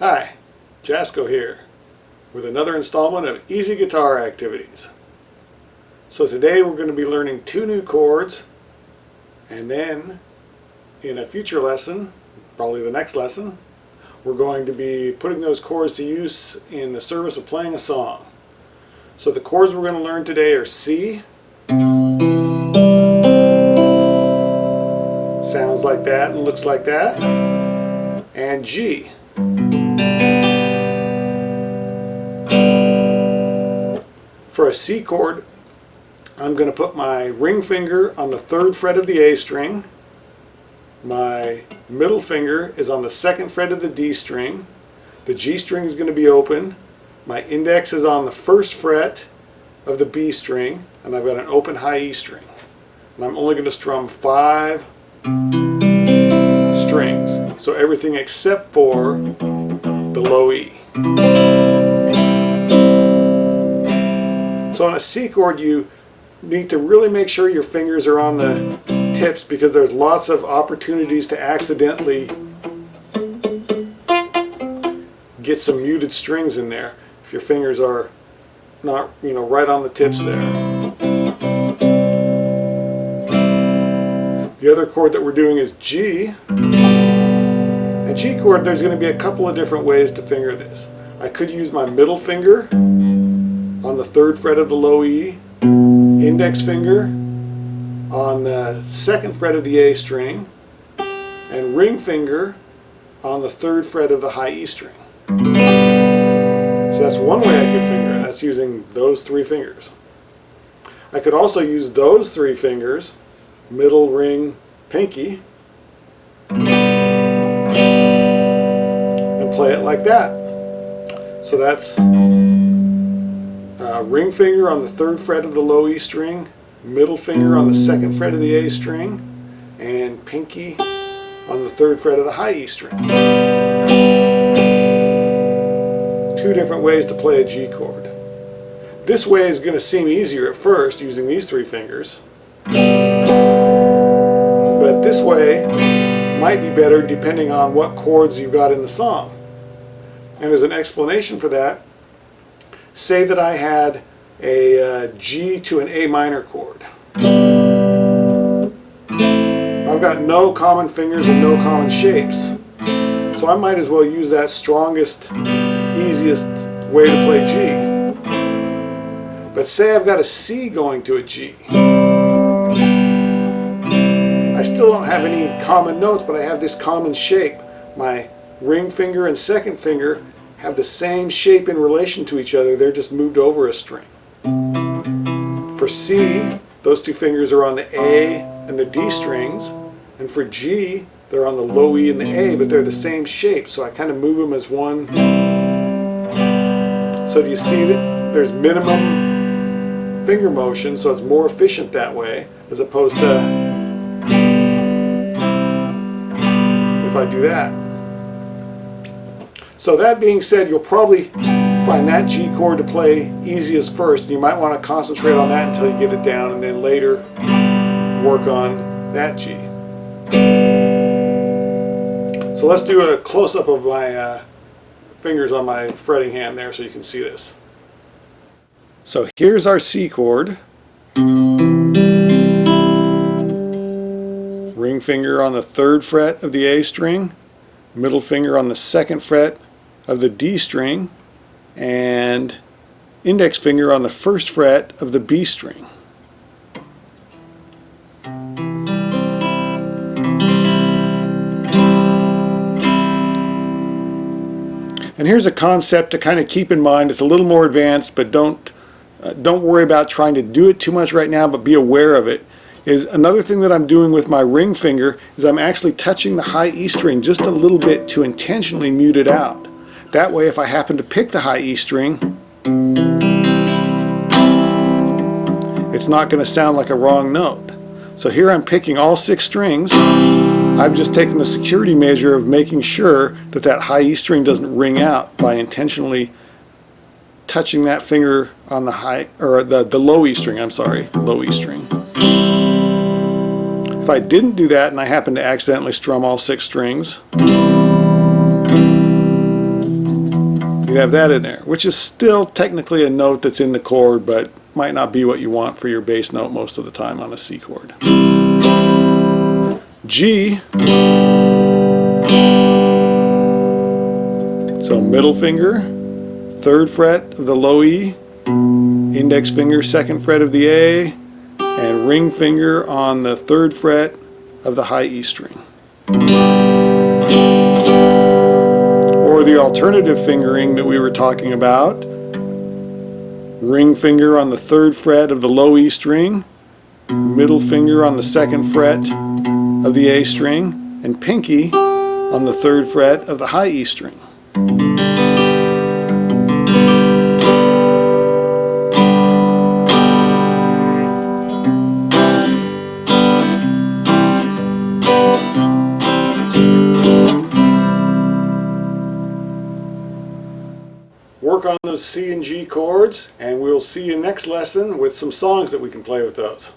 Hi, Jasco here with another installment of Easy Guitar Activities. So today we're going to be learning two new chords, and then in a future lesson, probably the next lesson, we're going to be putting those chords to use in the service of playing a song. So the chords we're going to learn today are C, sounds like that and looks like that, and G. For a C chord, I'm going to put my ring finger on the 3rd fret of the A string. My middle finger is on the 2nd fret of the D string. The G string is going to be open. My index is on the 1st fret of the B string, and I've got an open high E string. And I'm only going to strum 5 strings, so everything except for the low E. So on a C chord, you need to really make sure your fingers are on the tips, because there's lots of opportunities to accidentally get some muted strings in there if your fingers are not, right on the tips there. The other chord that we're doing is G. And G chord, there's going to be a couple of different ways to finger this. I could use my middle finger on the 3rd fret of the low E, index finger on the 2nd fret of the A string, and ring finger on the 3rd fret of the high E string. So that's one way I could finger it. That's using those 3 fingers. I could also use those 3 fingers, middle, ring, pinky, and play it like that. So that's ring finger on the 3rd fret of the low E string, middle finger on the 2nd fret of the A string, and pinky on the 3rd fret of the high E string. 2 different ways to play a G chord. This way is going to seem easier at first, using these 3 fingers, but this way might be better depending on what chords you've got in the song. And as an explanation for that, say that I had a G to an A minor chord. I've got no common fingers and no common shapes, so I might as well use that strongest, easiest way to play G. But say I've got a C going to a G. I still don't have any common notes, but I have this common shape. My ring finger and 2nd finger have the same shape in relation to each other, they're just moved over a string. For C, those 2 fingers are on the A and the D strings, and for G, they're on the low E and the A, but they're the same shape, so I kind of move them as one. So do you see that there's minimum finger motion, so it's more efficient that way, as opposed to if I do that. So that being said, you'll probably find that G chord to play easiest first, and you might want to concentrate on that until you get it down, and then later work on that G. So let's do a close-up of my fingers on my fretting hand there so you can see this. So here's our C chord. Ring finger on the 3rd fret of the A string, middle finger on the 2nd fret of the D string, and index finger on the 1st fret of the B string. And here's a concept to kind of keep in mind. It's a little more advanced, but don't worry about trying to do it too much right now, but be aware of it. Is another thing that I'm doing with my ring finger is I'm actually touching the high E string just a little bit to intentionally mute it out. That way, if I happen to pick the high E string, it's not going to sound like a wrong note. So here I'm picking all 6 strings. I've just taken the security measure of making sure that that high E string doesn't ring out by intentionally touching that finger on the high, or the low E string, low E string. If I didn't do that and I happened to accidentally strum all 6 strings, You have that in there, which is still technically a note that's in the chord, but might not be what you want for your bass note most of the time on a C chord. G, so middle finger, 3rd fret of the low E, index finger, 2nd fret of the A, and ring finger on the 3rd fret of the high E string. Or the alternative fingering that we were talking about, ring finger on the 3rd fret of the low E string, middle finger on the 2nd fret of the A string, and pinky on the 3rd fret of the high E string. Work on those C and G chords, and we'll see you next lesson with some songs that we can play with those.